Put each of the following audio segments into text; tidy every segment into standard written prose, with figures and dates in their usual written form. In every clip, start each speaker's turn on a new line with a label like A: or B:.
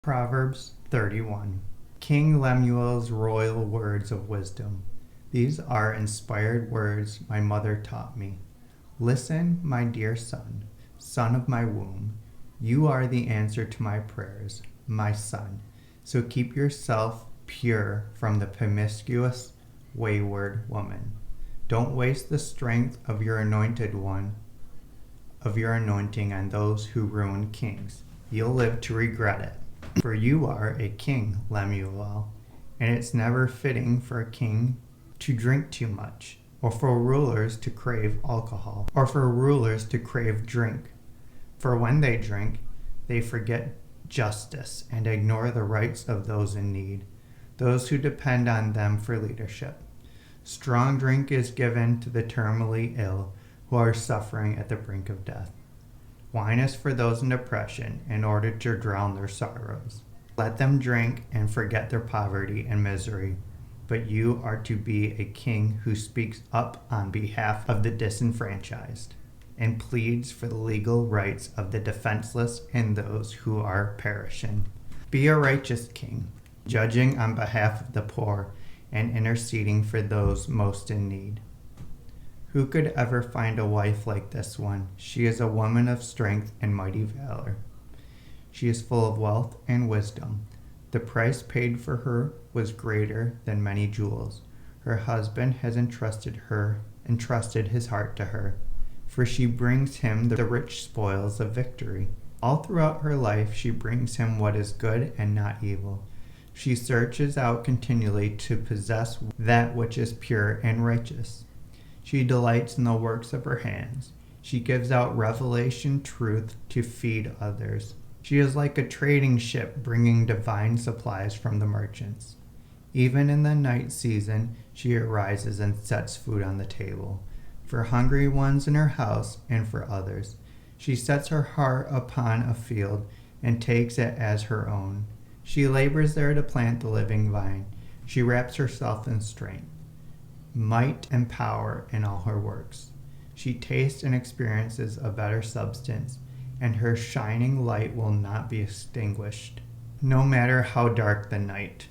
A: Proverbs 31. King Lemuel's royal words of wisdom. These are inspired words my mother taught me. Listen, my dear son, son of my womb. You are the answer to my prayers, my son. So keep yourself pure from the promiscuous, wayward woman. Don't waste the strength of your anointed one, of your anointing on those who ruin kings. You'll live to regret it. For you are a king, Lemuel, and it's never fitting for a king to drink too much, or for rulers to crave alcohol, or for rulers to crave drink. For when they drink, they forget justice and ignore the rights of those in need, those who depend on them for leadership. Strong drink is given to the terminally ill who are suffering at the brink of death. Wine is for those in depression in order to drown their sorrows. Let them drink and forget their poverty and misery. But you are to be a king who speaks up on behalf of the disenfranchised and pleads for the legal rights of the defenseless and those who are perishing. Be a righteous king, judging on behalf of the poor and interceding for those most in need. Who could ever find a wife like this one? She is a woman of strength and mighty valor. She is full of wealth and wisdom. The price paid for her was greater than many jewels. Her husband has entrusted his heart to her, for she brings him the rich spoils of victory. All throughout her life she brings him what is good and not evil. She searches out continually to possess that which is pure and righteous. She delights in the works of her hands. She gives out revelation truth to feed others. She is like a trading ship bringing divine supplies from the merchants. Even in the night season, she arises and sets food on the table, for hungry ones in her house and for others. She sets her heart upon a field and takes it as her own. She labors there to plant the living vine. She wraps herself in strength, might and power in all her works. She tastes and experiences a better substance, and her shining light will not be extinguished, no matter how dark the night.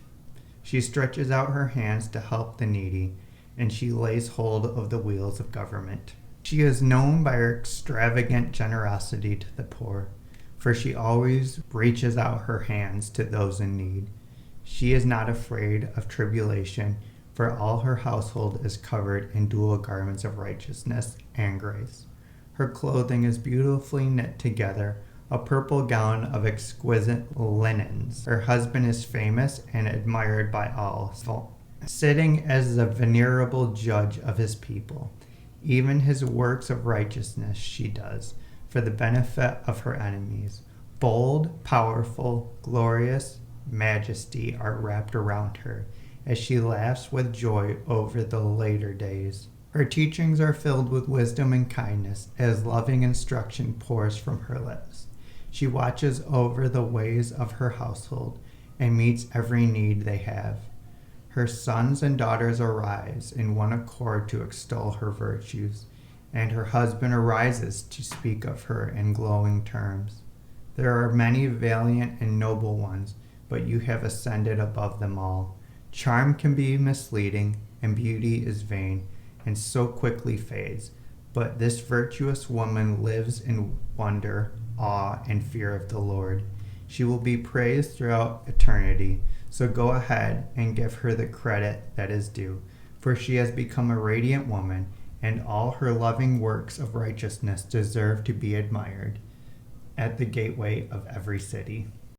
A: She stretches out her hands to help the needy, and she lays hold of the wheels of government. She is known by her extravagant generosity to the poor, for she always reaches out her hands to those in need. She is not afraid of tribulation, for all her household is covered in dual garments of righteousness and grace. Her clothing is beautifully knit together, a purple gown of exquisite linens. Her husband is famous and admired by all, sitting as the venerable judge of his people. Even his works of righteousness she does, for the benefit of her enemies. Bold, powerful, glorious majesty are wrapped around her, as she laughs with joy over the later days. Her teachings are filled with wisdom and kindness, as loving instruction pours from her lips. She watches over the ways of her household and meets every need they have. Her sons and daughters arise in one accord to extol her virtues, and her husband arises to speak of her in glowing terms. There are many valiant and noble ones, but you have ascended above them all. Charm can be misleading, and beauty is vain, and so quickly fades. But this virtuous woman lives in wonder, awe, and fear of the Lord. She will be praised throughout eternity, so go ahead and give her the credit that is due, for she has become a radiant woman, and all her loving works of righteousness deserve to be admired at the gateway of every city.